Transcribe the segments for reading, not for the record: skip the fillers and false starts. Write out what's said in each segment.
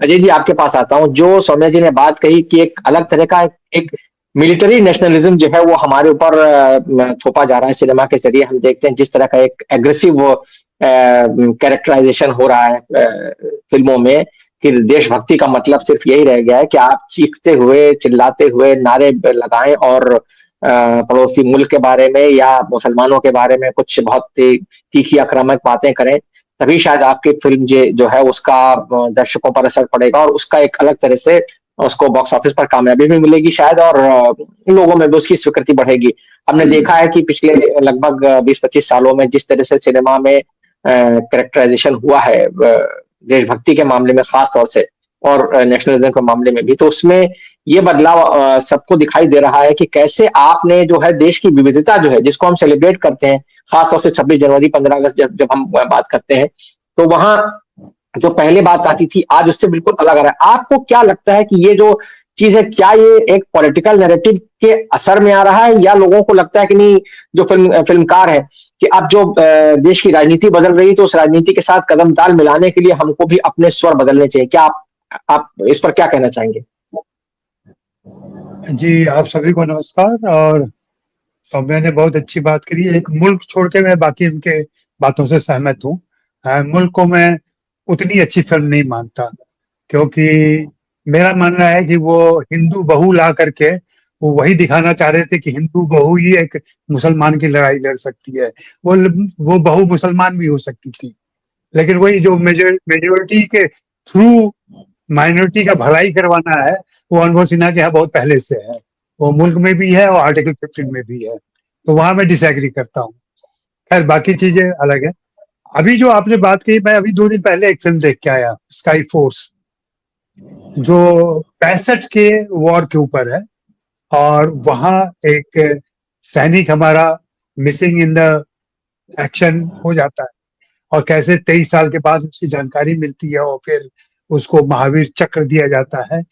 अजय जी आपके पास आता हूँ। जो सौम्या जी ने बात कही कि एक अलग तरह का एक मिलिट्री नेशनलिज्म जो है वो हमारे ऊपर थोपा जा रहा है सिनेमा के ज़रिए। हम देखते हैं जिस तरह का एक एग्रेसिव कैरेक्टराइज़ेशन हो रहा है फ़िल्मों में कि देशभक्ति का मतलब सिर्फ़ यही रह गया है कि आप चीखते हुए, चिल्लाते हुए नारे लगाएँ और पड़ोसी मुल्क के बारे में या मुसलमानों के बारे में कुछ बहुत तीखी आक्रामक बातें करें, तभी शायद आपकी फ़िल्म जो है उसका दर्शकों पर असर पड़ेगा और उसका एक अलग तरह से उसको बॉक्स ऑफिस पर कामयाबी भी मिलेगी शायद और लोगों में भी उसकी स्वीकृति बढ़ेगी। हमने देखा है कि पिछले लगभग 20-25 सालों में जिस तरह से सिनेमा में कैरेक्टराइज़ेशन हुआ है देशभक्ति के मामले में ख़ास तौर से और नेशनलिज़्म के मामले में भी, तो उसमें ये बदलाव सबको दिखाई दे रहा है कि कैसे आपने जो है देश की विविधता जो है, जिसको हम सेलिब्रेट करते हैं, ख़ास तौर से 26 जनवरी, 15 अगस्त जब जब हम बात करते हैं, तो वहाँ जो पहले बात आती थी, आज उससे बिल्कुल अलग आ रहा है। आपको क्या लगता है कि ये जो चीज़ है, क्या ये एक पॉलिटिकल नैरेटिव के असर में आ रहा है या लोगों को लगता है कि नहीं, जो फ़िल्मकार है, कि अब जो देश की राजनीति बदल रही है, तो उस राजनीति के साथ कदम-ताल मिलाने के लिए हमको भी अपने स्वर बदलने चाहिए। क्या आप इस पर क्या कहना चाहेंगे? जी, आप सभी को नमस्कार। और सौम्या ने बहुत अच्छी बात करी। एक मुल्क छोड़ के मैं बाकी उनके बातों से सहमत हूँ। मुल्क को मैं उतनी अच्छी फ़िल्म नहीं मानता, क्योंकि मेरा मानना है कि वो हिंदू बहू ला करके वो वही दिखाना चाह रहे थे कि हिंदू बहू ही एक मुसलमान की लड़ाई लड़ सकती है। वो वो बहू मुसलमान भी हो सकती थी, लेकिन वही जो मेजॉरिटी के थ्रू माइनॉरिटी का भलाई करवाना है, वो अनवर सिन्हा के यहाँ बहुत पहले से है। वो मुल्क में भी है और आर्टिकल 15 में भी है। तो वहां मैं डिसएग्री करता हूँ। खैर, बाकी चीजें अलग है। अभी जो आपने बात कही, मैं अभी 2 दिन पहले एक फिल्म देख के आया, स्काई फोर्स, जो 65 के वॉर के ऊपर है। और वहां एक सैनिक हमारा मिसिंग इन द एक्शन हो जाता है, और कैसे 23 साल के बाद उसकी जानकारी मिलती है और फिर उसको महावीर चक्र दिया जाता है।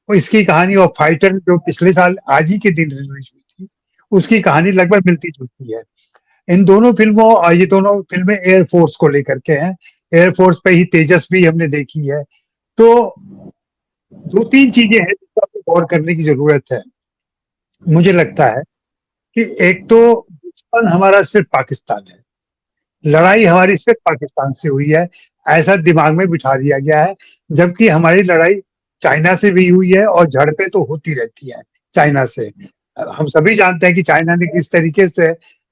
और इसकी कहानी, और फाइटर जो पिछले साल आज ही के दिन रिलीज हुई थी, उसकी कहानी लगभग मिलती जुलती है। इन दोनों फिल्मों, और ये दोनों फिल्में एयरफोर्स को लेकर के हैं। एयरफोर्स पे ही तेजस भी हमने देखी है। तो 2-3 चीजें हैं जिस पर गौर करने की जरूरत है। मुझे लगता है कि एक तो दुश्मन हमारा सिर्फ पाकिस्तान है, लड़ाई हमारी सिर्फ पाकिस्तान से हुई है, ऐसा दिमाग में बिठा दिया गया है। जबकि हमारी लड़ाई चाइना से भी हुई है और झड़पें तो होती रहती हैं चाइना से। हम सभी जानते हैं कि चाइना ने किस तरीके से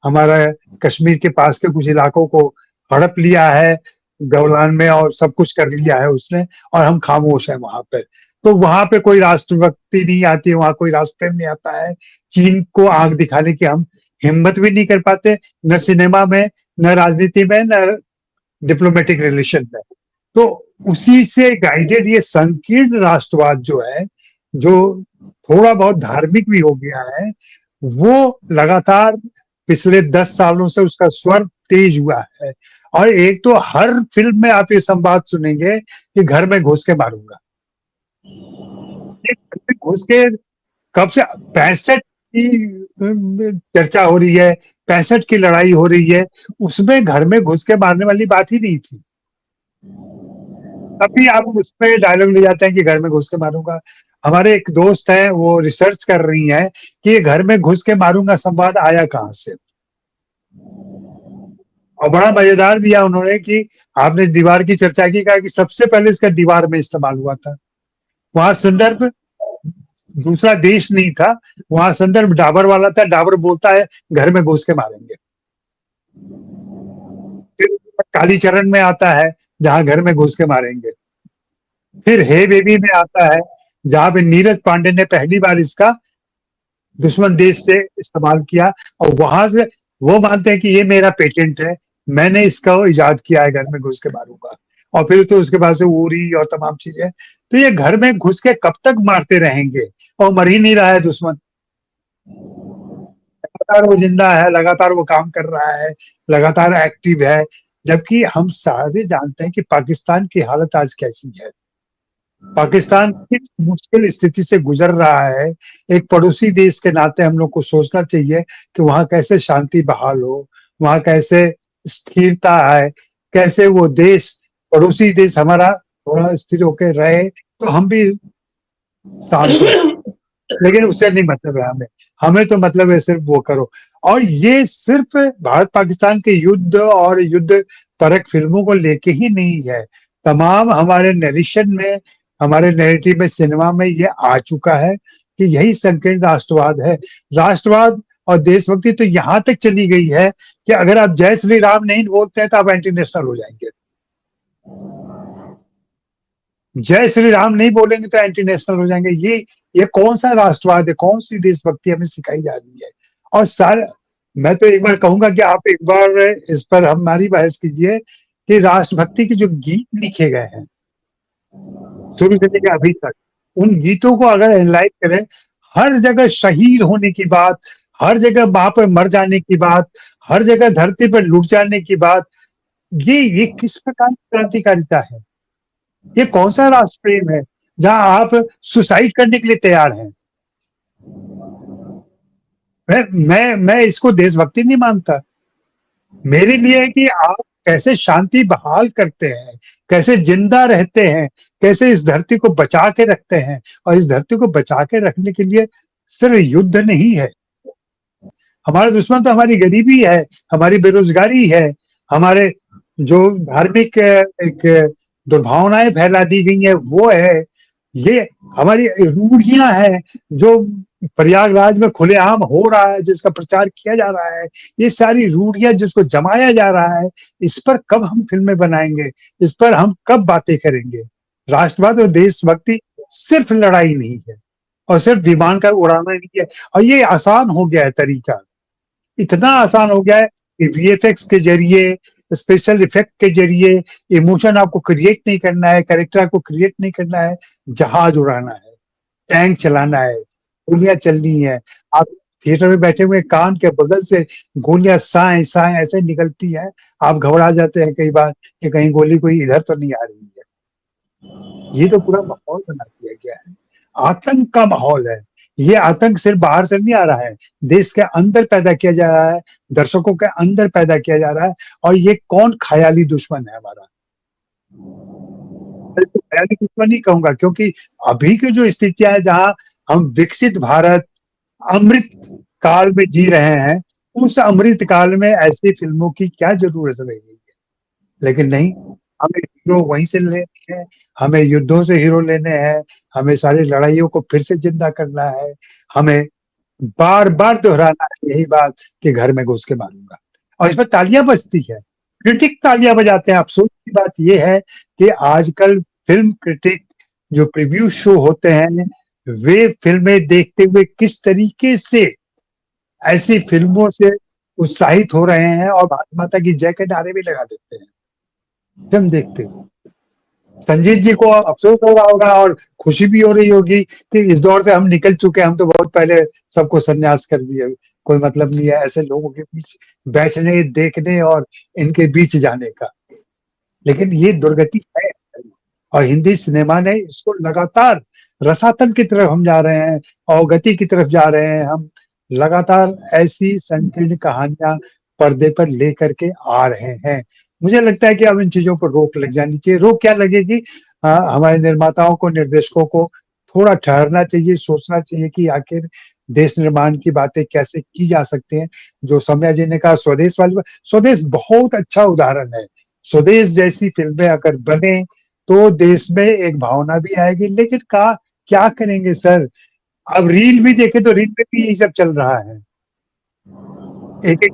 हमारा कश्मीर के पास के कुछ इलाकों को हड़प लिया है गलवान में, और सब कुछ कर लिया है उसने, और हम खामोश हैं वहां पे। तो वहां पे कोई राष्ट्रभक्ति नहीं आती है, वहां कोई राष्ट्र प्रेम नहीं आता है। चीन को आंख दिखाने की हम हिम्मत भी नहीं कर पाते, न सिनेमा में, न राजनीति में, न डिप्लोमेटिक रिलेशन में। तो उसी से गाइडेड ये संकीर्ण राष्ट्रवाद जो है, जो थोड़ा बहुत धार्मिक भी हो गया है, वो लगातार पिछले 10 सालों से उसका स्वर तेज हुआ है। और एक तो हर फिल्म में आप ये संवाद सुनेंगे कि घर में घुस के मारूंगा। ये घर में घुस के कब से 65 की चर्चा हो रही है, 65 की लड़ाई हो रही है, उसमें घर में घुस के मारने वाली बात ही नहीं थी। तभी आप उसमें डायलॉग ले जाते हैं कि घर में घुस के मारूंगा। हमारे एक दोस्त हैं, वो रिसर्च कर रही हैं कि ये घर में घुस के मारूंगा संवाद आया कहां से। और बड़ा मजेदार दिया उन्होंने कि आपने दीवार की चर्चा की, कहा कि सबसे पहले इसका दीवार में इस्तेमाल हुआ था। वहां संदर्भ दूसरा देश नहीं था, वहां संदर्भ डाबर वाला था। डाबर बोलता है घर में घुस के मारेंगे। फिर कालीचरण में आता है जहां घर में घुस के मारेंगे। फिर हे बेबी में आता है जहां पे नीरज पांडे ने पहली बार इसका दुश्मन देश से इस्तेमाल किया, और वहां से वो मानते हैं कि ये मेरा पेटेंट है, मैंने इसका इजाद किया है, घर में घुस के मारूंगा। और फिर तो उसके बाद से उरी और तमाम चीजें। तो ये घर में घुस के कब तक मारते रहेंगे, और मर ही नहीं रहा है दुश्मन। लगातार वो जिंदा है, लगातार वो काम कर रहा है, लगातार एक्टिव है। जबकि हम सारे जानते हैं कि पाकिस्तान की हालत आज कैसी है। पाकिस्तान किस मुश्किल स्थिति से गुजर रहा है। एक पड़ोसी देश के नाते हम लोग को सोचना चाहिए कि वहां कैसे शांति बहाल हो, वहां कैसे स्थिरता है, कैसे वो देश, पड़ोसी देश हमारा थोड़ा स्थिर होकर रहे, तो हम भी शांत रह, लेकिन उससे नहीं मतलब है हमें। हमें तो मतलब है सिर्फ वो करो। और ये सिर्फ भारत पाकिस्तान के युद्ध और युद्ध परक फिल्मों को लेके ही नहीं है, तमाम हमारे नरेशन में, हमारे नैरेटिव में, सिनेमा में ये आ चुका है कि यही संकीर्ण राष्ट्रवाद है। राष्ट्रवाद और देशभक्ति तो यहाँ तक चली गई है कि अगर आप जय श्री राम नहीं बोलते हैं तो आप एंटी नेशनल हो जाएंगे। जय श्री राम नहीं बोलेंगे तो एंटी नेशनल हो जाएंगे। ये कौन सा राष्ट्रवाद है, कौन सी देशभक्ति हमें सिखाई जा रही है? और सारे, मैं तो एक बार कहूंगा कि आप एक बार इस पर हमारी बहस कीजिए कि राष्ट्रभक्ति के जो गीत लिखे गए हैं शुरू से लेकर अभी तक, उन गीतों को अगर एनालाइज करें, हर जगह शहीद होने की बात, हर जगह वहां पर मर जाने की बात, हर जगह धरती पर लुट जाने की बात, ये किस प्रकार की क्रांतिकारिता है? ये कौन सा राष्ट्र प्रेम है जहां आप सुसाइड करने के लिए तैयार हैं? मैं इसको देशभक्ति नहीं मानता। मेरे लिए कि आप कैसे शांति बहाल करते हैं, कैसे जिंदा रहते हैं, कैसे इस धरती को बचा के रखते हैं। और इस धरती को बचा के रखने के लिए सिर्फ युद्ध नहीं है। हमारा दुश्मन तो हमारी गरीबी है, हमारी बेरोजगारी है, हमारे जो धार्मिक एक दुर्भावनाएं फैला दी गई है वो है, ये हमारी रूढ़ियां हैं जो प्रयागराज में खुलेआम हो रहा है, जिसका प्रचार किया जा रहा है, ये सारी रूढ़ियां जिसको जमाया जा रहा है, इस पर कब हम फिल्में बनाएंगे? इस पर हम कब बातें करेंगे? राष्ट्रवाद और देशभक्ति सिर्फ लड़ाई नहीं है और सिर्फ विमान का उड़ाना नहीं है। और ये आसान हो गया है तरीका, इतना आसान हो गया है कि वीएफएक्स के जरिए, स्पेशल इफेक्ट के जरिए इमोशन आपको क्रिएट नहीं करना है, कैरेक्टर को क्रिएट नहीं करना है, जहाज उड़ाना है, टैंक चलाना है, गोलियां चलनी है। आप थिएटर में बैठे हुए कान के बगल से गोलियां साए साए ऐसे निकलती है, आप घबरा जाते हैं कई बार कि कहीं गोली कोई इधर तो नहीं आ रही है। ये तो पूरा माहौल बना दिया गया है, आतंक का माहौल है। ये आतंक सिर्फ बाहर से नहीं आ रहा है, देश के अंदर पैदा किया जा रहा है, दर्शकों के अंदर पैदा किया जा रहा है। और ये कौन ख्याली दुश्मन है हमारा? मैं तो ख्याली दुश्मन नहीं कहूंगा, क्योंकि अभी की जो स्थितियां है जहां हम विकसित भारत अमृत काल में जी रहे हैं, उस अमृत काल में ऐसी फिल्मों की क्या जरूरत रह गई है? लेकिन नहीं, हमें हीरो वहीं से लेने हैं, हमें युद्धों से हीरो लेने हैं, हमें सारी लड़ाइयों को फिर से जिंदा करना है, हमें बार बार दोहराना है यही बात कि घर में घुस के मारूंगा। और इस पर तालियां बजती है, क्रिटिक तालियां बजाते हैं। अफसोस की बात यह है कि आजकल फिल्म क्रिटिक जो प्रीव्यू शो होते हैं, वे फिल्में देखते हुए किस तरीके से ऐसी फिल्मों से उत्साहित हो रहे हैं और भारत माता की जय के नारे भी लगा देते हैं फिल्म देखते हुए। संजीत जी को अफसोस हो रहा होगा और खुशी भी हो रही होगी कि इस दौर से हम निकल चुके हैं, हम तो बहुत पहले सबको संन्यास कर दिए, कोई मतलब नहीं है ऐसे लोगों के बीच बैठने, देखने और इनके बीच जाने का। लेकिन ये दुर्गति है और हिंदी सिनेमा ने इसको लगातार, रसातल की तरफ हम जा रहे हैं, अवगति की तरफ जा रहे हैं, हम लगातार ऐसी संकीर्ण कहानियां पर्दे पर लेकर के आ रहे हैं। मुझे लगता है कि अब इन चीजों पर रोक लग जानी चाहिए। रोक क्या लगेगी? हमारे निर्माताओं को, निर्देशकों को थोड़ा ठहरना चाहिए, सोचना चाहिए कि आखिर देश निर्माण की बातें कैसे की जा सकती हैं। जो समय जी ने कहा स्वदेश वाली बात, स्वदेश बहुत अच्छा उदाहरण है। स्वदेश जैसी फिल्में अगर बने तो देश में एक भावना भी आएगी। लेकिन क्या करेंगे सर? अब रील भी देखे तो रील पे भी यही सब चल रहा है, एक एक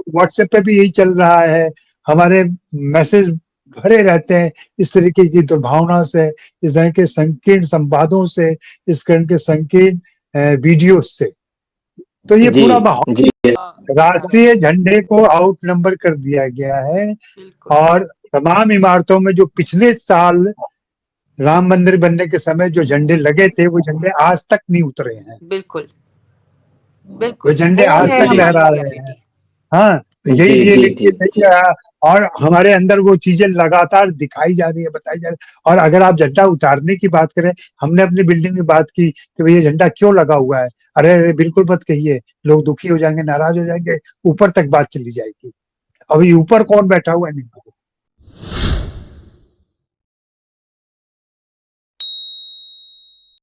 व्हाट्सएप पे भी यही चल रहा है, हमारे मैसेज भरे रहते हैं इस तरीके की दुर्भावना से, इस तरह के संकीर्ण संवादों से, इस तरह के संकीर्ण वीडियो से। तो ये पूरा माहौल जी राष्ट्रीय झंडे को आउट नंबर कर दिया गया है। और तमाम इमारतों में जो पिछले साल राम मंदिर बनने के समय जो झंडे लगे थे, वो झंडे आज तक नहीं उतरे हैं। बिल्कुल वो बिल्कुल, झंडे वो आज है तक हमारी लहरा रहे हैं। रियलिटी। हाँ, यही जी जी रियलिटी जी नहीं जी है। और हमारे अंदर वो चीजें लगातार दिखाई जा रही है, बताई जा रही है। और अगर आप झंडा उतारने की बात करें, हमने अपनी बिल्डिंग में बात की कि भाई ये झंडा क्यों लगा हुआ है, अरे अरे बिल्कुल मत कहिए, लोग दुखी हो जाएंगे, नाराज हो जाएंगे, ऊपर तक बात चली जाएगी। अभी ऊपर कौन बैठा हुआ है? नहीं,